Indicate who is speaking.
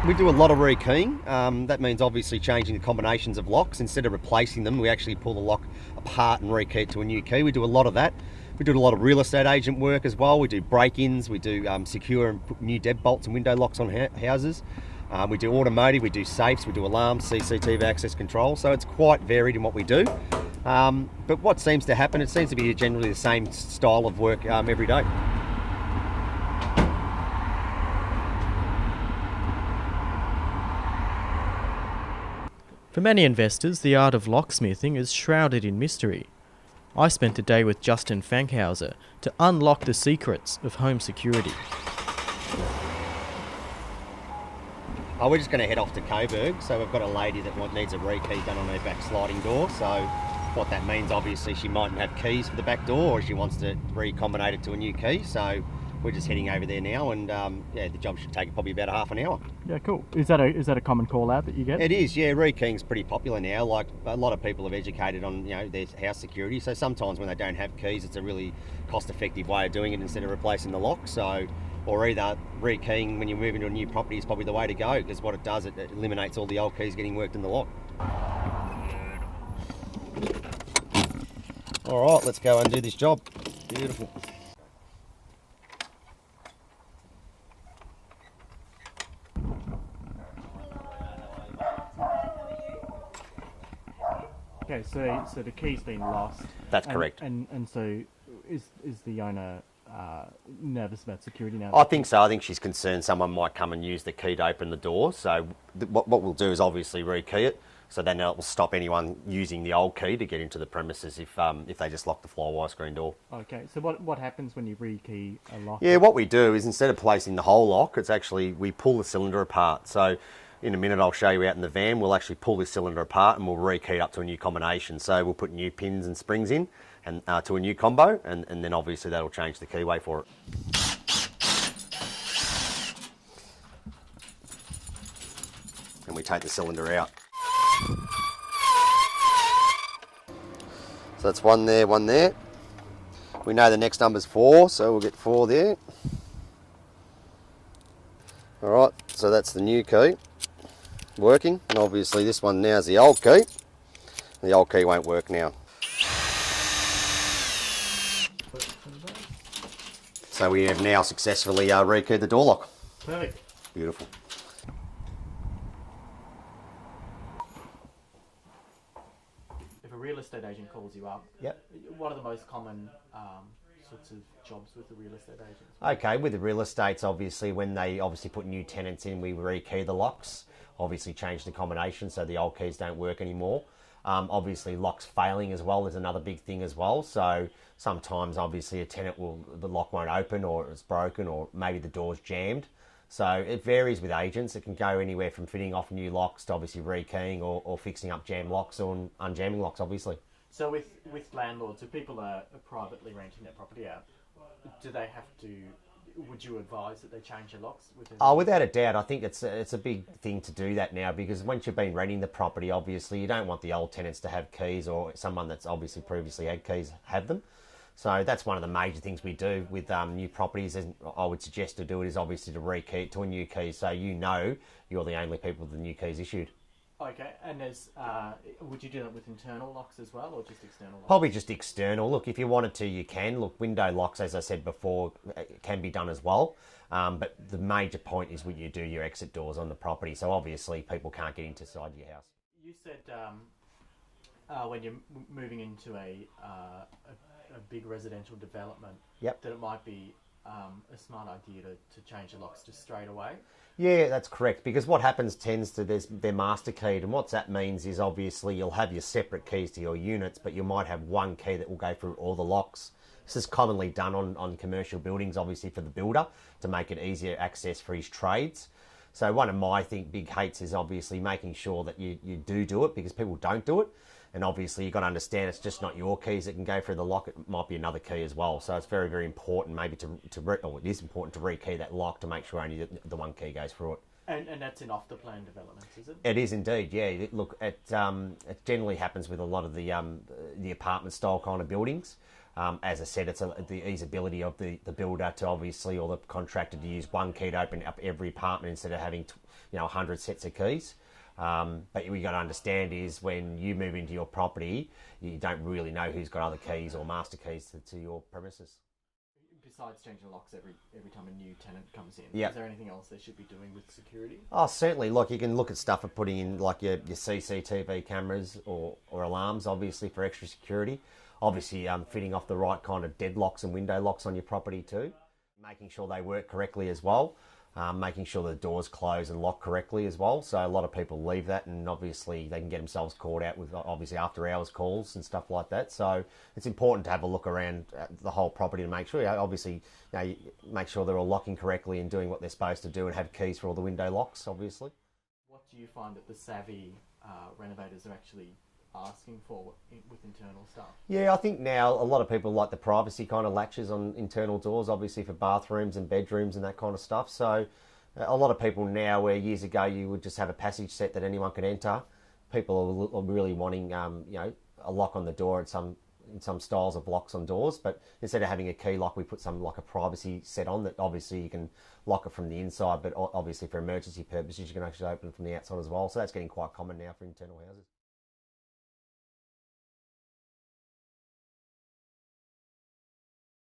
Speaker 1: We do a lot of rekeying. That means obviously changing the combinations of locks. Instead of replacing them, we actually pull the lock apart and rekey it to a new key. We do a lot of that. We do a lot of real estate agent work as well. We do break-ins, we do secure and put new deadbolts and window locks on houses. We do automotive, we do safes, we do alarms, CCTV access control. So it's quite varied in what we do. But what seems to happen, it seems to be generally the same style of work every day.
Speaker 2: For many investors, the art of locksmithing is shrouded in mystery. I spent a day with Justin Fankhauser to unlock the secrets of home security.
Speaker 1: We're just going to head off to Coburg. So we've got a lady that needs a rekey done on her back sliding door. So what that means, obviously, she mightn't have keys for the back door, or she wants to recombinate it to a new key. So we're just heading over there now, and yeah, the job should take probably about half an hour.
Speaker 3: Yeah, cool. Is that a common call out that you get?
Speaker 1: It is, yeah. Rekeying's pretty popular now. Like a lot of people have educated on their house security. So sometimes when they don't have keys, it's a really cost-effective way of doing it instead of replacing the lock. So, or either rekeying when you move into a new property is probably the way to go, because what it does, it eliminates all the old keys getting worked in the lock. All right, let's go and do this job. Beautiful.
Speaker 3: Okay, so the key's been lost.
Speaker 1: That's correct.
Speaker 3: And so is the owner nervous about security now?
Speaker 1: I think so. I think she's concerned someone might come and use the key to open the door. So what we'll do is obviously rekey it. So then it will stop anyone using the old key to get into the premises if they just lock the flywire screen door.
Speaker 3: Okay, so what happens when you rekey a lock?
Speaker 1: Yeah, what we do is instead of placing the whole lock, it's actually, we pull the cylinder apart. So in a minute I'll show you out in the van, we'll actually pull this cylinder apart and we'll rekey it up to a new combination. So we'll put new pins and springs in and to a new combo, and then obviously that'll change the keyway for it. And we take the cylinder out. So that's one there, one there. We know the next number's 4, so we'll get 4 there. All right, so that's the new key working, and obviously this one now is the old key. The old key won't work now. So we have now successfully rekeyed the door lock.
Speaker 3: Perfect.
Speaker 1: Beautiful.
Speaker 3: If a real estate agent calls you up,
Speaker 1: Yep.
Speaker 3: what are the most common sorts of jobs with the real estate agents?
Speaker 1: Okay, with the real estates, obviously, when they obviously put new tenants in, we rekey the locks, obviously change the combination so the old keys don't work anymore. Obviously, locks failing as well is another big thing as well. So sometimes, obviously, a tenant the lock won't open, or it's broken, or maybe the door's jammed. So it varies with agents. It can go anywhere from fitting off new locks to obviously rekeying or fixing up jammed locks or unjamming locks, obviously.
Speaker 3: So with landlords, if people are privately renting their property out, do they have to? Would you advise that they change their locks?
Speaker 1: Without a doubt. I think it's a big thing to do that now, because once you've been renting the property, obviously you don't want the old tenants to have keys, or someone that's obviously previously had keys have them. So that's one of the major things we do with new properties, and I would suggest to do it is obviously to rekey it to a new key, so you know you're the only people with the new keys issued.
Speaker 3: Okay, and would you do that with internal locks as well, or just external locks?
Speaker 1: Probably just external. Look, if you wanted to, you can. Look, window locks, as I said before, can be done as well. But the major point is when you do your exit doors on the property. So obviously people can't get inside your house.
Speaker 3: You said when you're moving into a big residential development,
Speaker 1: Yep.
Speaker 3: that it might be a smart idea to change the locks just straight away.
Speaker 1: Yeah, that's correct, because what happens tends to, they're master keyed, and what that means is obviously you'll have your separate keys to your units, but you might have one key that will go through all the locks. This is commonly done on commercial buildings, obviously for the builder, to make it easier access for his trades. So one of my big hates is obviously making sure that you do it, because people don't do it. And obviously you've got to understand it's just not your keys that can go through the lock, it might be another key as well. So it's very, very important maybe it is important to rekey that lock to make sure only the one key goes through it.
Speaker 3: And that's in off-the-plan developments, is it?
Speaker 1: It is indeed, yeah. Look, it generally happens with a lot of the apartment style kind of buildings. As I said, it's the easeability of the builder to obviously, or the contractor, to use one key to open up every apartment instead of having 100 sets of keys. But what you got to understand is when you move into your property, you don't really know who's got other keys or master keys to your premises.
Speaker 3: Besides changing locks every time a new tenant comes in,
Speaker 1: Yep.
Speaker 3: Is there anything else they should be doing with security?
Speaker 1: Oh, certainly. Look, you can look at stuff of putting in like your CCTV cameras or alarms, obviously, for extra security. Obviously, fitting off the right kind of deadlocks and window locks on your property too. Making sure they work correctly as well. Making sure the doors close and lock correctly as well. So a lot of people leave that, and obviously they can get themselves caught out with obviously after hours calls and stuff like that. So it's important to have a look around the whole property to make sure, obviously, make sure they're all locking correctly and doing what they're supposed to do, and have keys for all the window locks, obviously.
Speaker 3: What do you find that the savvy renovators are actually asking for with internal stuff?
Speaker 1: Yeah, I think now a lot of people like the privacy kind of latches on internal doors, obviously for bathrooms and bedrooms and that kind of stuff. So a lot of people now, where years ago you would just have a passage set that anyone could enter, people are really wanting a lock on the door in some styles of locks on doors. But instead of having a key lock, we put some like a privacy set on that obviously you can lock it from the inside, but obviously for emergency purposes you can actually open it from the outside as well. So that's getting quite common now for internal houses.